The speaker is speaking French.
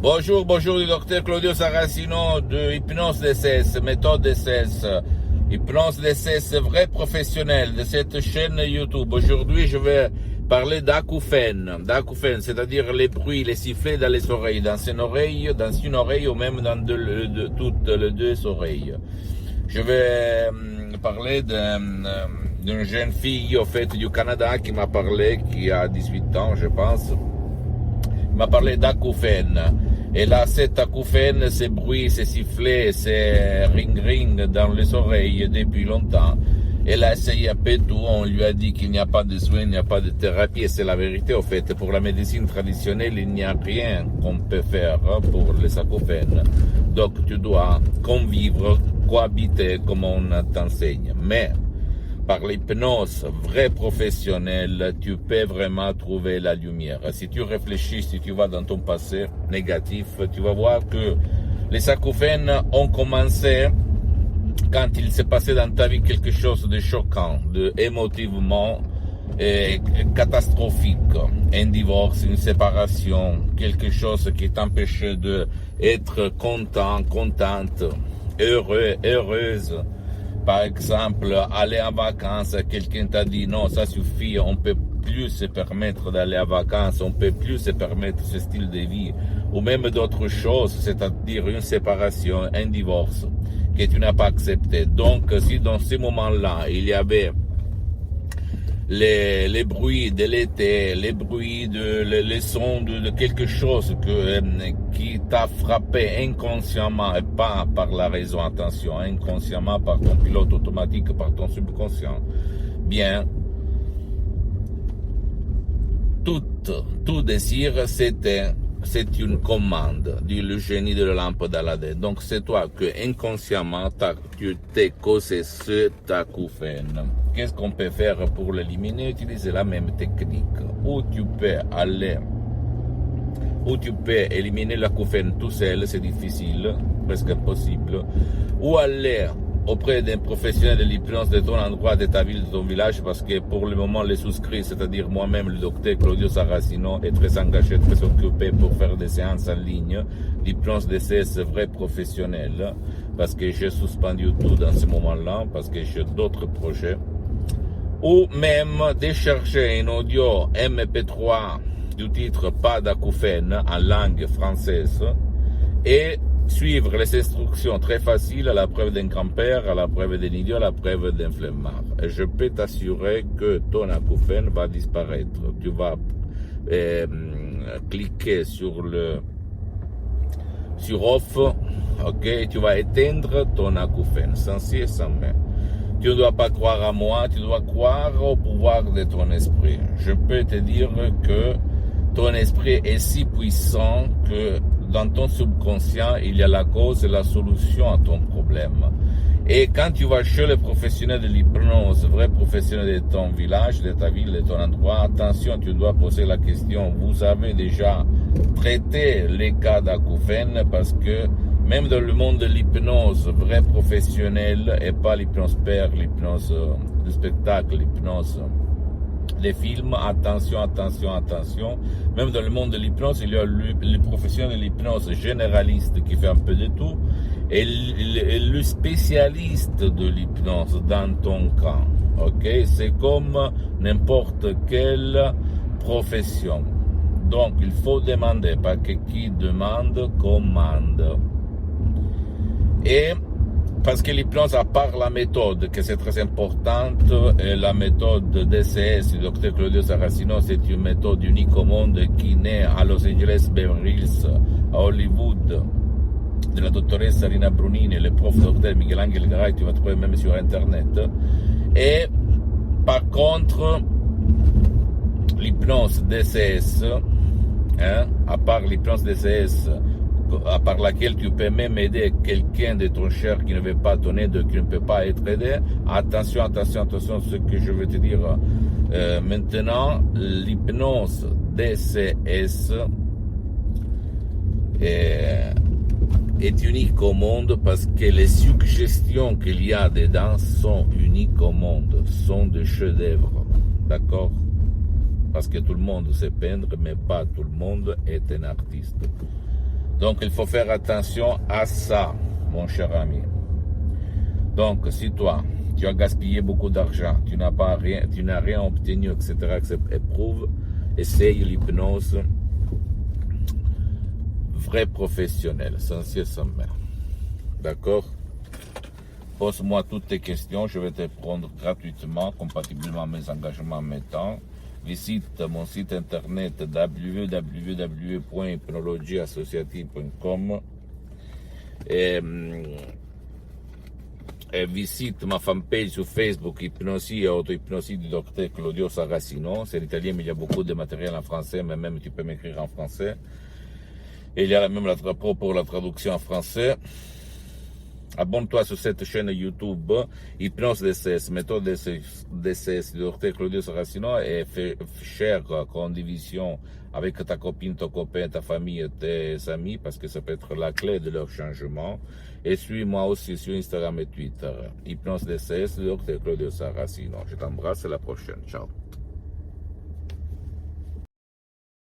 Bonjour, bonjour du docteur Claudio Saracino de Hypnose DCS, méthode DCS. Hypnose DCS, vrai professionnel de cette chaîne YouTube. Aujourd'hui, je vais parler d'acouphènes. D'acouphènes, c'est-à-dire les bruits, les sifflets dans les oreilles, dans une oreille ou même dans toutes les deux oreilles. Je vais parler d'une jeune fille, au fait, du Canada qui m'a parlé, qui a 18 ans, je pense. Il m'a parlé d'acouphènes. Et là, cet acouphène, ces bruits, ces sifflets, ces ring-ring dans les oreilles depuis longtemps. Elle a essayé un peu tout, on lui a dit qu'il n'y a pas de soins, il n'y a pas de thérapie, et c'est la vérité, au fait. Pour la médecine traditionnelle, il n'y a rien qu'on peut faire pour les acouphènes. Donc, tu dois convivre, cohabiter, comme on t'enseigne. Mais, par l'hypnose vraie professionnelle, tu peux vraiment trouver la lumière. Si tu réfléchis, si tu vas dans ton passé négatif, tu vas voir que les acouphènes ont commencé quand il s'est passé dans ta vie quelque chose de choquant, de émotivement catastrophique. Un divorce, une séparation, quelque chose qui t'empêchait d'être content, contente, heureux, heureuse. Par exemple, aller en vacances, quelqu'un t'a dit non, ça suffit, on peut plus se permettre d'aller en vacances, on peut plus se permettre ce style de vie, ou même d'autres choses, c'est-à-dire une séparation, un divorce, que tu n'as pas accepté. Donc, si dans ces moments-là, il y avait les bruits de l'été, les bruits les sons de quelque chose qui t'a frappé inconsciemment et pas par la raison, attention, inconsciemment par ton pilote automatique, par ton subconscient, bien, tout désir, c'est une commande du génie de la lampe d'Aladin. Donc c'est toi que inconsciemment tu t'es causé cet acouphène. Qu'est-ce qu'on peut faire pour l'éliminer? Utiliser la même technique. Ou tu peux éliminer l'acouphène tout seul, c'est difficile, presque impossible. Ou aller auprès d'un professionnel de l'hypnose de ton endroit, de ta ville, de ton village, parce que pour le moment, les souscrits, c'est-à-dire moi-même, le docteur Claudio Saracino, est très engagé, très occupé pour faire des séances en ligne, l'hypnose DCS vrai professionnel, parce que j'ai suspendu tout dans ce moment-là, parce que j'ai d'autres projets. Ou même décharger un audio MP3 du titre Pas d'acouphène en langue française et suivre les instructions très faciles à la preuve d'un grand-père, à la preuve d'un idiot, à la preuve d'un flemmard. Et je peux t'assurer que ton acouphène va disparaître. Tu vas cliquer sur off, ok, tu vas éteindre ton acouphène, sans si et sans mais. Tu ne dois pas croire à moi, tu dois croire au pouvoir de ton esprit. Je peux te dire que ton esprit est si puissant que dans ton subconscient, il y a la cause et la solution à ton problème. Et quand tu vas chez le professionnel de l'hypnose, vrai professionnel de ton village, de ta ville, de ton endroit, attention, tu dois poser la question, vous avez déjà traité les cas d'acouphènes, parce que même dans le monde de l'hypnose, vrai professionnel, et pas l'hypnose père, l'hypnose du spectacle, l'hypnose des films, attention, attention, attention. Même dans le monde de l'hypnose, il y a le professionnel de l'hypnose généraliste qui fait un peu de tout, et le spécialiste de l'hypnose dans ton cas. Ok, c'est comme n'importe quelle profession. Donc, il faut demander, parce que qui demande, commande. Et parce que l'hypnose, à part la méthode, que c'est très importante, et la méthode DCS du docteur Claudio Saracino, c'est une méthode unique au monde qui naît à Los Angeles, Beverly Hills, à Hollywood, de la doctoresse Rina Brunini, le prof docteur Miguel Angel Garay, tu vas trouver même sur Internet. Et par contre, l'hypnose DCS, à part l'hypnose DCS, par laquelle tu peux même aider quelqu'un de ton cher qui ne veut pas ton aide, qui ne peut pas être aidé. Attention, attention, attention, ce que je veux te dire maintenant, l'hypnose DCS est unique au monde parce que les suggestions qu'il y a dedans sont uniques au monde, sont des chefs-d'œuvre, d'accord? Parce que tout le monde sait peindre, mais pas tout le monde est un artiste. Donc, il faut faire attention à ça, mon cher ami. Donc, si toi, tu as gaspillé beaucoup d'argent, tu n'as rien obtenu, etc., éprouve, essaye l'hypnose vrai professionnel, Sensei Sommer. D'accord? Pose-moi toutes tes questions, je vais te répondre gratuitement, compatiblement à mes engagements, mes temps. Visite mon site internet www.hypnologieassociative.com et visite ma fanpage sur Facebook, Hypnosie et Auto-Hypnosie du docteur Claudio Saracino. C'est l'italien, mais il y a beaucoup de matériel en français, mais même tu peux m'écrire en français. Et il y a même la pour la traduction en français. Abonne-toi sur cette chaîne YouTube, Hypnose DCS, méthode DCS du docteur Claudio Saracino, et fais share en division avec ta copine, ton copain, ta famille, tes amis, parce que ça peut être la clé de leur changement. Et suis-moi aussi sur Instagram et Twitter, Hypnose DCS du docteur Claudio Saracino. Je t'embrasse, à la prochaine. Ciao.